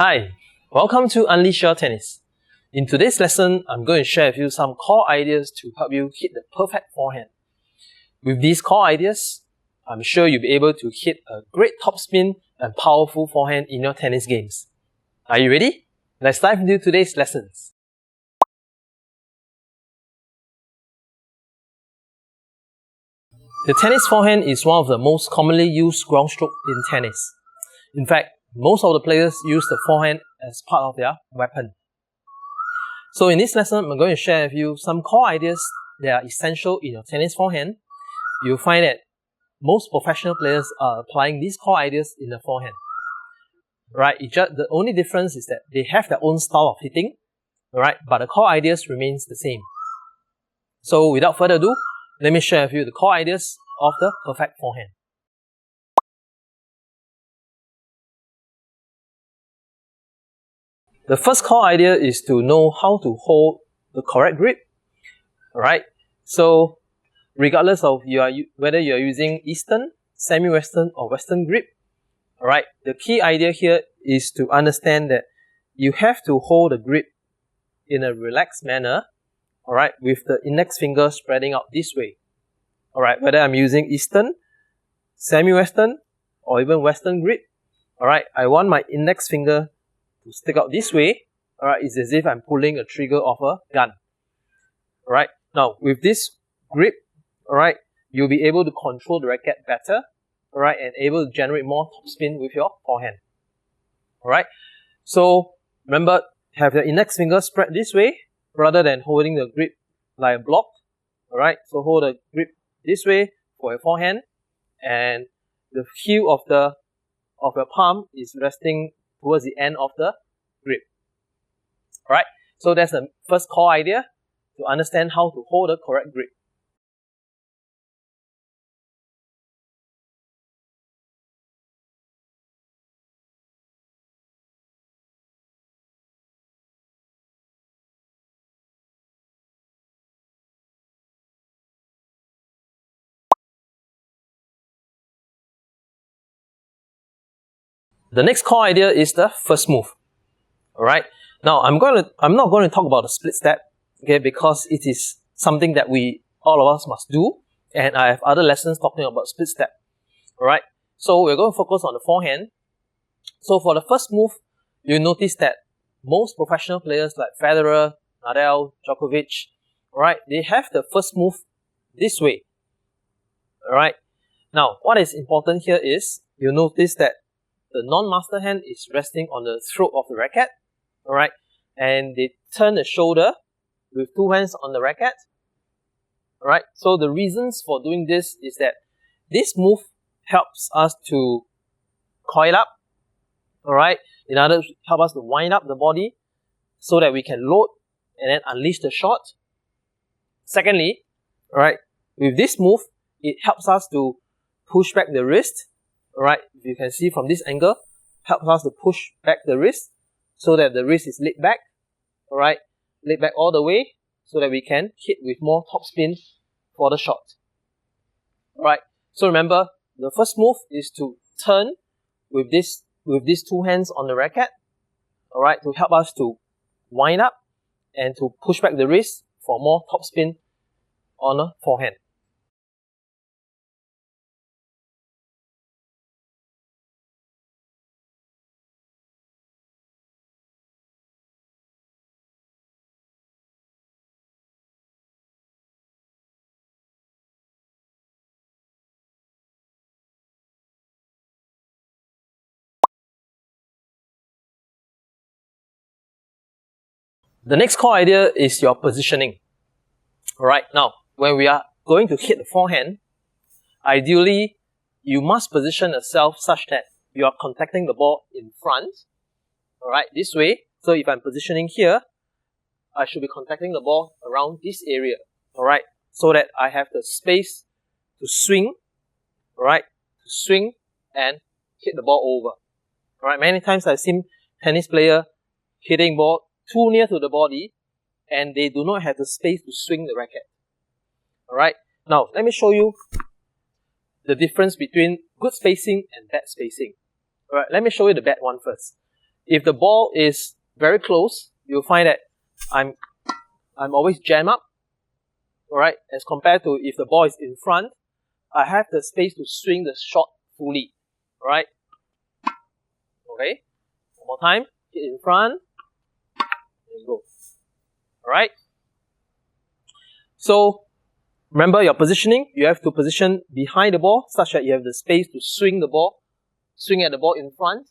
Hi, welcome to Unleash Your Tennis. In today's lesson, I'm going to share with you some core ideas to help you hit the perfect forehand. With these core ideas, I'm sure you'll be able to hit a great topspin and powerful forehand in your tennis games. Are you ready? Let's dive into today's lessons. The tennis forehand is one of the most commonly used ground stroke in tennis. In fact, most of the players use the forehand as part of their weapon. So in this lesson, I'm going to share with you some core ideas that are essential in your tennis forehand. You'll find that most professional players are applying these core ideas in the forehand. Right? The only difference is that they have their own style of hitting, right? But the core ideas remains the same. So without further ado, let me share with you the core ideas of the perfect forehand. The first core idea is to know how to hold the correct grip. Alright, so regardless of whether you are using Eastern, semi-Western or Western grip, alright, the key idea here is to understand that you have to hold the grip in a relaxed manner, alright, with the index finger spreading out this way. Alright, whether I'm using Eastern, semi-Western or even Western grip, alright, I want my index finger to stick out this way. Alright, it's as if I'm pulling a trigger of a gun. Alright, now with this grip, alright, you'll be able to control the racket better, alright, and able to generate more topspin with your forehand. Alright, so remember, have your index finger spread this way rather than holding the grip like a block. Alright, so hold the grip this way for your forehand, and the heel of your palm is resting towards the end of the grip. Alright, so that's the first core idea, to understand how to hold the correct grip. The next core idea is the first move. Alright, now I'm not going to talk about the split step, okay, because it is something that all of us must do, and I have other lessons talking about split step. Alright, so we're going to focus on the forehand. So for the first move, you notice that most professional players like Federer, Nadal, Djokovic, alright, they have the first move this way. Alright, now what is important here is you notice that the non-master hand is resting on the throat of the racket, alright, and they turn the shoulder with two hands on the racket. Alright, so the reasons for doing this is that this move helps us to coil up, alright, in order to help us to wind up the body so that we can load and then unleash the shot. Secondly, alright, with this move, it helps us to push back the wrist. Alright, if you can see from this angle, helps us to push back the wrist so that the wrist is laid back. Alright, laid back all the way so that we can hit with more topspin for the shot. Alright, so remember, the first move is to turn with these two hands on the racket. Alright, to help us to wind up and to push back the wrist for more topspin on a forehand. The next core idea is your positioning. Alright, now when we are going to hit the forehand, ideally you must position yourself such that you are contacting the ball in front. Alright, this way. So if I'm positioning here, I should be contacting the ball around this area. Alright, so that I have the space to swing. Alright, to swing and hit the ball over. Alright, many times I've seen tennis player hitting ball too near to the body and they do not have the space to swing the racket. Alright, now let me show you the difference between good spacing and bad spacing. Alright, let me show you the bad one first. if the ball is very close, you'll find that I'm always jammed up, alright, as compared to if the ball is in front, I have the space to swing the shot fully, alright. Okay, one more time, hit in front, and go, alright. So, remember your positioning, you have to position behind the ball such that you have the space to swing at the ball in front,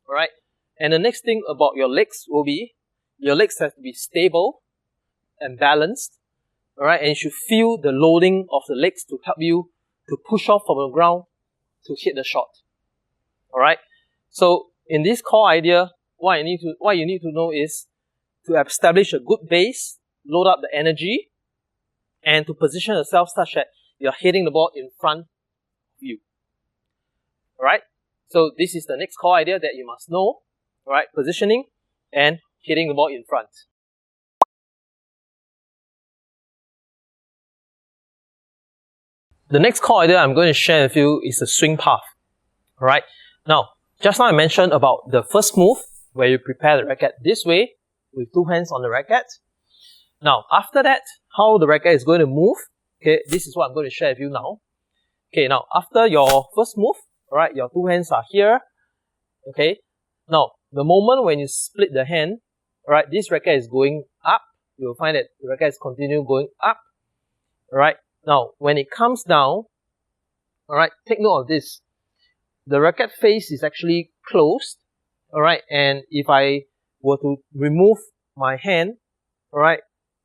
alright. And the next thing about your legs will be, your legs have to be stable and balanced, alright, and you should feel the loading of the legs to help you to push off from the ground to hit the shot, alright. So in this core idea, what you need to know is to establish a good base, load up the energy, and to position yourself such that you're hitting the ball in front of you, alright. So this is the next core idea that you must know, alright, positioning and hitting the ball in front. The next core idea I'm going to share with you is the swing path. Alright, now, just now I mentioned about the first move, where you prepare the racket this way, with two hands on the racket. Now, after that, how the racket is going to move, okay, this is what I'm going to share with you now. Okay, now, after your first move, alright, your two hands are here, okay. Now, the moment when you split the hand, alright, this racket is going up, you'll find that the racket is continue going up, alright. Now, when it comes down, alright, take note of this. The racket face is actually closed, alright, and if I were to remove my hand, alright,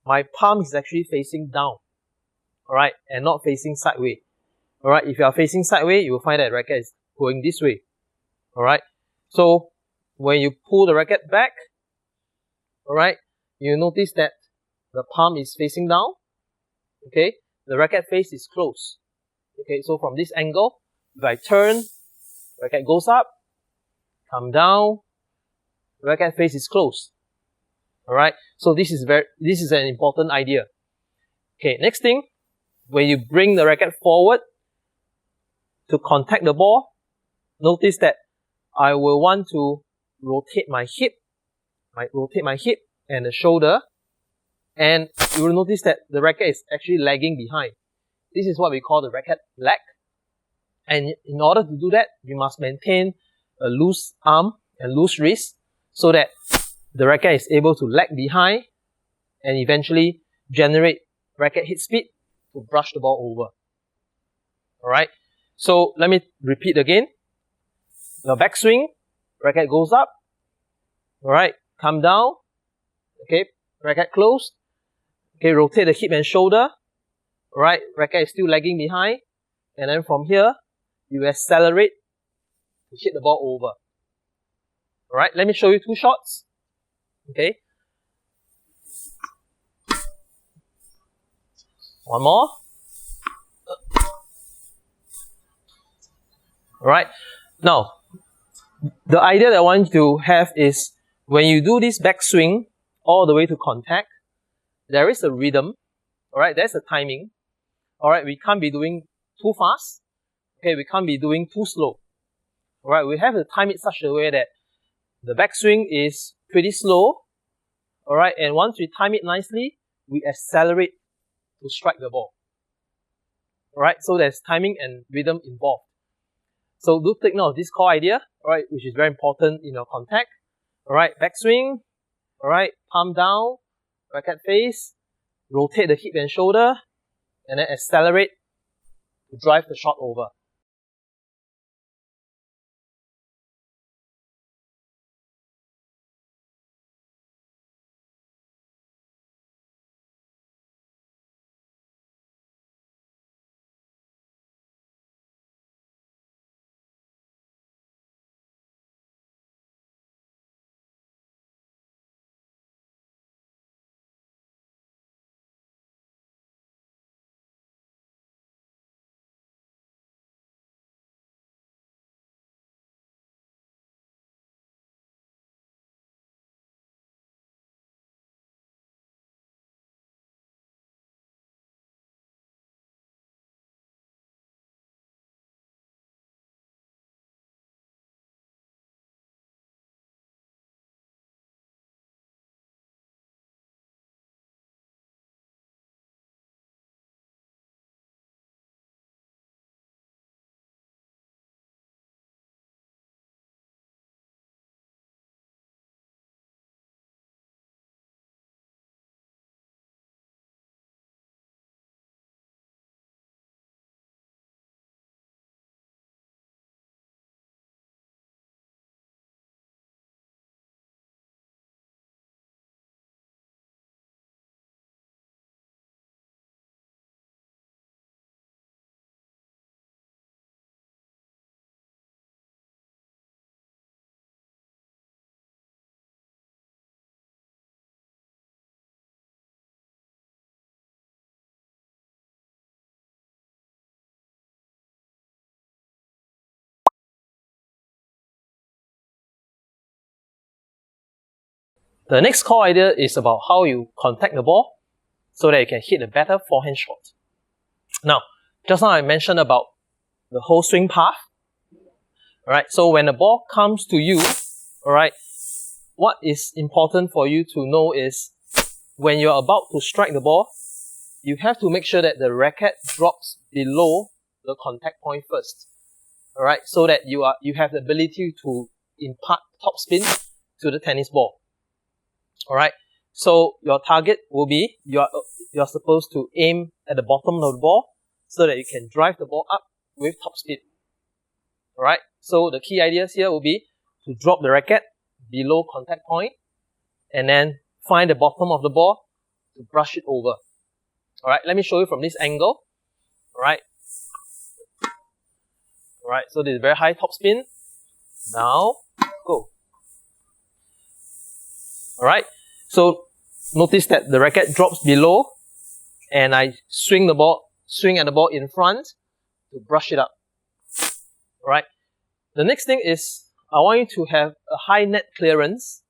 my palm is actually facing down, alright, and not facing sideways. Alright, if you are facing sideways, you will find that the racket is going this way. Alright, so when you pull the racket back, alright, you notice that the palm is facing down, okay, the racket face is closed. Okay, so from this angle, if I turn, racket goes up, come down, racket face is closed. Alright, so this is an important idea. Okay, next thing, when you bring the racket forward to contact the ball, notice that I will want to rotate my hip and the shoulder, and you will notice that the racket is actually lagging behind. This is what we call the racket lag. And in order to do that, you must maintain a loose arm and loose wrist so that the racket is able to lag behind and eventually generate racket hit speed to brush the ball over. Alright, so let me repeat again. Your backswing, racket goes up, alright, come down, okay, racket closed, okay, rotate the hip and shoulder, alright, racket is still lagging behind, and then from here, you accelerate to hit the ball over. Alright, let me show you two shots, okay. One more. Alright, now, the idea that I want you to have is, when you do this backswing all the way to contact, there is a rhythm, alright, there's a timing, alright, we can't be doing too fast, okay, we can't be doing too slow, alright, we have to time it such a way that the backswing is pretty slow, alright, and once we time it nicely, we accelerate to strike the ball, alright, so there's timing and rhythm involved. So do take note of this core idea, alright, which is very important in your contact. Alright, backswing, alright, palm down, racket face, rotate the hip and shoulder, and then accelerate to drive the shot over. The next core idea is about how you contact the ball so that you can hit a better forehand shot. Now, just now I mentioned about the whole swing path. Alright, so when the ball comes to you, alright, what is important for you to know is when you're about to strike the ball, you have to make sure that the racket drops below the contact point first. Alright, so that you have the ability to impart topspin to the tennis ball. Alright, so your target will be you're supposed to aim at the bottom of the ball so that you can drive the ball up with topspin. Alright, so the key ideas here will be to drop the racket below contact point and then find the bottom of the ball to brush it over. Alright, let me show you from this angle. Alright, so this is very high topspin. Now, go. Alright, so notice that the racket drops below and I swing at the ball in front to brush it up. Alright, the next thing is I want you to have a high net clearance,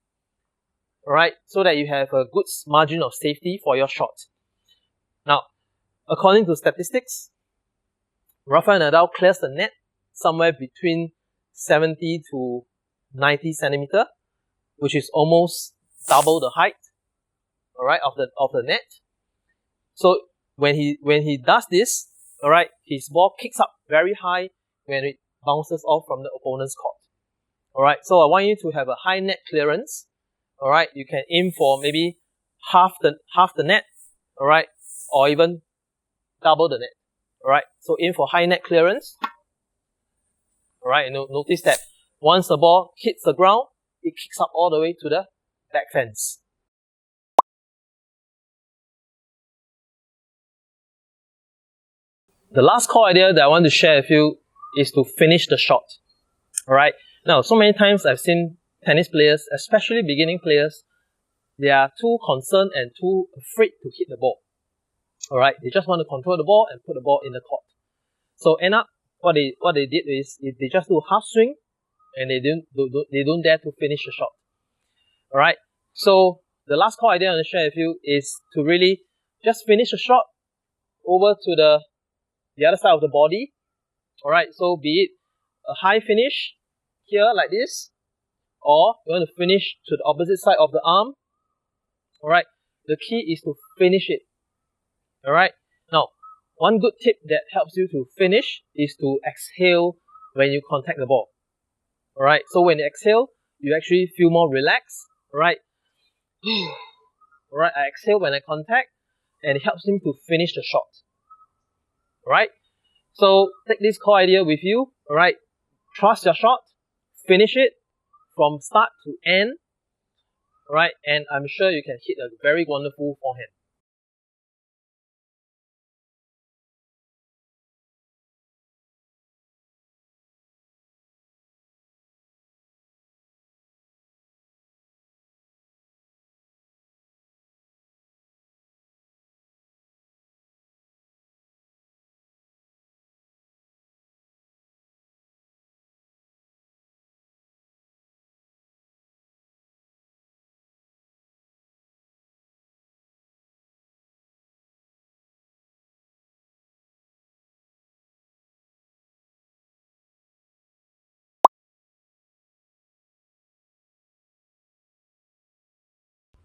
alright, so that you have a good margin of safety for your shot. Now, according to statistics, Rafael Nadal clears the net somewhere between 70 to 90 centimeter, which is almost double the height, alright, of the net. So when he does this, alright, his ball kicks up very high when it bounces off from the opponent's court. Alright, so I want you to have a high net clearance. Alright, you can aim for maybe half the net, alright, or even double the net. Alright, so aim for high net clearance. Alright, notice that once the ball hits the ground, it kicks up all the way to the back fence. The last core idea that I want to share with you is to finish the shot. Alright, now so many times I've seen tennis players, especially beginning players, they are too concerned and too afraid to hit the ball. Alright, they just want to control the ball and put the ball in the court. So end up, what they did is they just do a half swing and they don't dare to finish the shot. Alright, so the last core idea I want to share with you is to really just finish the shot over to the other side of the body. Alright, so be it a high finish here like this, or you want to finish to the opposite side of the arm. Alright, the key is to finish it. Alright, now one good tip that helps you to finish is to exhale when you contact the ball. Alright, so when you exhale, you actually feel more relaxed. Alright, alright, I exhale when I contact and it helps me to finish the shot. Alright, so take this core idea with you. Alright, trust your shot, finish it from start to end. Alright, and I'm sure you can hit a very wonderful forehand.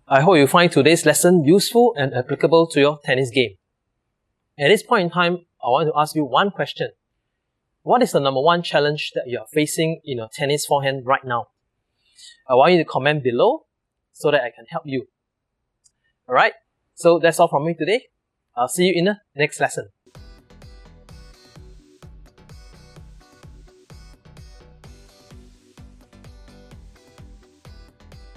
I hope you find today's lesson useful and applicable to your tennis game. At this point in time, I want to ask you one question. What is the number one challenge that you are facing in your tennis forehand right now? I want you to comment below so that I can help you. Alright, so that's all from me today. I'll see you in the next lesson.